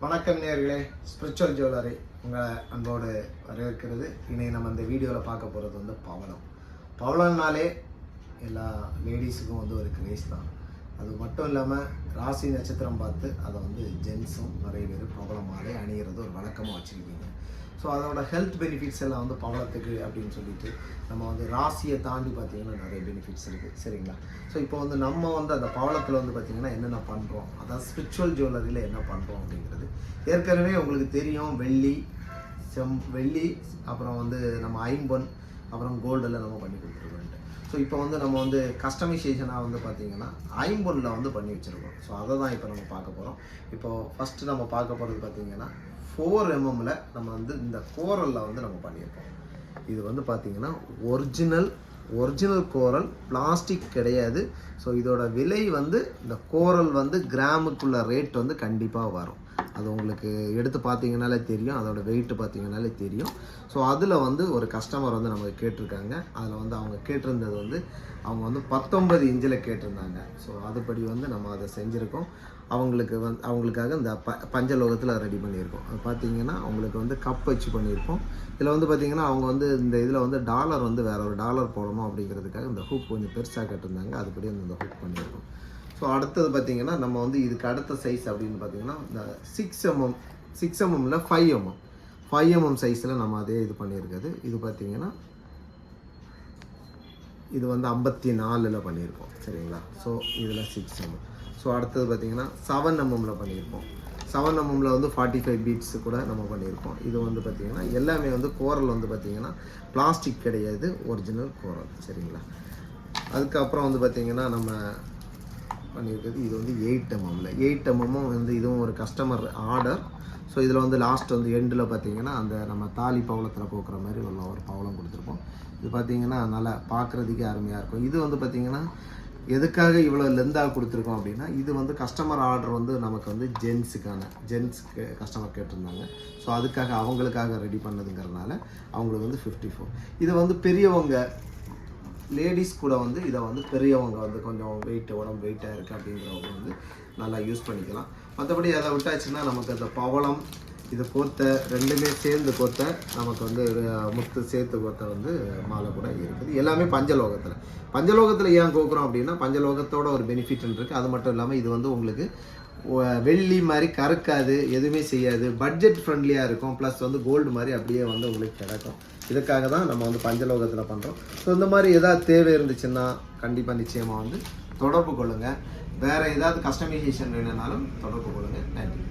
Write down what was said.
வணக்கம் நேயர்களே, spiritual jewellery உங்களை அன்போடு வரவேற்கிறது. இன்னைக்கு நம்ம இந்த வீடியோவில் பார்க்க போகிறது வந்து பவளம்னாலே எல்லா லேடிஸுக்கும் வந்து ஒரு கிரேஸ் தான். அது மட்டும் இல்லாமல் ராசி நட்சத்திரம் பார்த்து அதை வந்து ஜென்ஸும் நிறைய பேர் பவளமாலே அணிகிறது ஒரு வழக்கமாக வச்சுருக்கீங்க. ஸோ அதோட ஹெல்த் பெனிஃபிட்ஸ் எல்லாம் வந்து பவளத்துக்கு அப்படின்னு சொல்லிட்டு நம்ம வந்து ராசியை தாண்டி பார்த்திங்கன்னா நிறைய பெனிஃபிட்ஸ் இருக்குது, சரிங்களா? ஸோ இப்போ வந்து நம்ம வந்து அந்த பவளத்தில் வந்து பார்த்திங்கன்னா என்னென்ன பண்ணுறோம், அதாவது ஸ்பிரிச்சுவல் ஜுவல்லரியில் என்ன பண்ணுறோம் அப்படிங்கிறது ஏற்கனவே உங்களுக்கு தெரியும். வெள்ளி அப்புறம் வந்து நம்ம ஐம்பொன் அப்புறம் கோல்டெல்லாம் நம்ம பண்ணி கொடுத்துருக்கோம். ஸோ இப்போ வந்து நம்ம வந்து கஸ்டமைசேஷனாக வந்து பார்த்திங்கன்னா ஐம்பொன்னில் வந்து பண்ணி வச்சுருக்கோம். ஸோ அதை தான் இப்போ நம்ம பார்க்க போகிறோம். இப்போது ஃபஸ்ட்டு நம்ம பார்க்க போகிறது பார்த்திங்கன்னா 4 mm நம்ம வந்து இந்த கோரலில் வந்து நம்ம பண்ணியிருக்கோம். இது வந்து பார்த்திங்கன்னா ஒரிஜினல் கோரல், பிளாஸ்டிக் கிடையாது. ஸோ இதோட விலை வந்து இந்த கோரல் வந்து கிராமுக்குள்ள ரேட் வந்து கண்டிப்பாக வரும். அது உங்களுக்கு எடுத்து பார்த்தீங்கன்னாலே தெரியும், அதோட வெயிட்டு பார்த்தீங்கன்னாலே தெரியும். ஸோ அதில் வந்து ஒரு கஸ்டமர் வந்து நமக்கு கேட்டிருக்காங்க. அதில் வந்து அவங்க கேட்டிருந்தது வந்து அவங்க வந்து 19 இன்ச்சில் கேட்டிருந்தாங்க. ஸோ அதுபடி வந்து நம்ம அதை செஞ்சுருக்கோம். அவங்களுக்காக இந்த பஞ்சலோகத்தில் ரெடி பண்ணியிருக்கோம். அது பார்த்தீங்கன்னா அவங்களுக்கு வந்து கப் வச்சு பண்ணியிருக்கோம். இதில் வந்து பார்த்திங்கன்னா அவங்க வந்து இந்த இதில் வந்து டாலர் வந்து வேறு ஒரு டாலர் போடணும் அப்படிங்கிறதுக்காக இந்த ஹூக் கொஞ்சம் பெருசாக கேட்டிருந்தாங்க. அதுபடி வந்து இந்த ஹூக் பண்ணியிருக்கோம். ஸோ அடுத்தது பார்த்திங்கன்னா நம்ம வந்து இதுக்கு அடுத்த சைஸ் அப்படின்னு பார்த்திங்கன்னா இந்த 6 mmல 5 mm சைஸில் நம்ம அதே இது பண்ணியிருக்குது. இது பார்த்திங்கன்னா இது வந்து 54ல் பண்ணியிருக்கோம், சரிங்களா? ஸோ இதில் 6 mm. ஸோ அடுத்தது பார்த்திங்கன்னா 7 mmல பண்ணியிருக்கோம். 7 mmல வந்து 45 பீட்ஸு கூட நம்ம பண்ணியிருக்கோம். இது வந்து பார்த்திங்கன்னா எல்லாமே வந்து கோரல் வந்து பார்த்திங்கன்னா பிளாஸ்டிக் கிடையாது, ஒரிஜினல் கோரல், சரிங்களா? அதுக்கப்புறம் வந்து பார்த்திங்கன்னா நம்ம பண்ணியிருக்குது இது வந்து 8 mm வந்து இதுவும் ஒரு கஸ்டமர் ஆர்டர். ஸோ இதில் வந்து லாஸ்ட் வந்து எண்டில் பார்த்திங்கன்னா அந்த நம்ம தாலி பவளத்தில் போக்குற மாதிரி ஒரு பவளம் கொடுத்துருப்போம். இது பார்த்திங்கன்னா நல்லா பார்க்குறதுக்கே அருமையாக இருக்கும். இது வந்து பார்த்திங்கன்னா எதுக்காக இவ்வளோ லெந்தாக கொடுத்துருக்கோம் அப்படின்னா, இது வந்து கஸ்டமர் ஆர்டர் வந்து நமக்கு வந்து ஜென்ஸுக்கு கஸ்டமர் கேட்டிருந்தாங்க. ஸோ அதுக்காக அவங்களுக்காக ரெடி பண்ணதுங்கிறதுனால அவங்களுக்கு வந்து 54. இது வந்து பெரியவங்க லேடிஸ் கூட வந்து இதை வந்து பெரியவங்க வந்து கொஞ்சம் உடம்பு வெயிட்டாக இருக்குது அப்படிங்கிறவங்க வந்து நல்லா யூஸ் பண்ணிக்கலாம். மற்றபடி அதை விட்டாச்சுன்னா நமக்கு அந்த பவளம் இது கோர்த்த ரெண்டுமே சேர்ந்து கோர்த்த நமக்கு வந்து முத்து சேர்த்து கோர்த்த வந்து மாலை கூட இருக்குது. எல்லாமே பஞ்சலோகத்தில் ஏன் கோக்குறோம் அப்படின்னா பஞ்சலோகத்தோட ஒரு பெனிஃபிட் இருக்குது. அது மட்டும் இல்லாமல் இது வந்து உங்களுக்கு வெள்ளி மாதிரி கறக்காது, எதுவுமே செய்யாது, பட்ஜெட் ஃப்ரெண்ட்லியாக இருக்கும். ப்ளஸ் வந்து கோல்டு மாதிரி அப்படியே வந்து உங்களுக்கு கிடைக்கும். இதுக்காக தான் நம்ம வந்து பஞ்சலோகத்தில் பண்ணுறோம். ஸோ இந்த மாதிரி ஏதாவது தேவை இருந்துச்சுன்னா கண்டிப்பாக நிச்சயமாக வந்து தொடர்பு கொள்ளுங்கள். வேறு ஏதாவது கஸ்டமைசேஷன் வேணும்னாலும் தொடர்பு கொள்ளுங்கள். நன்றி.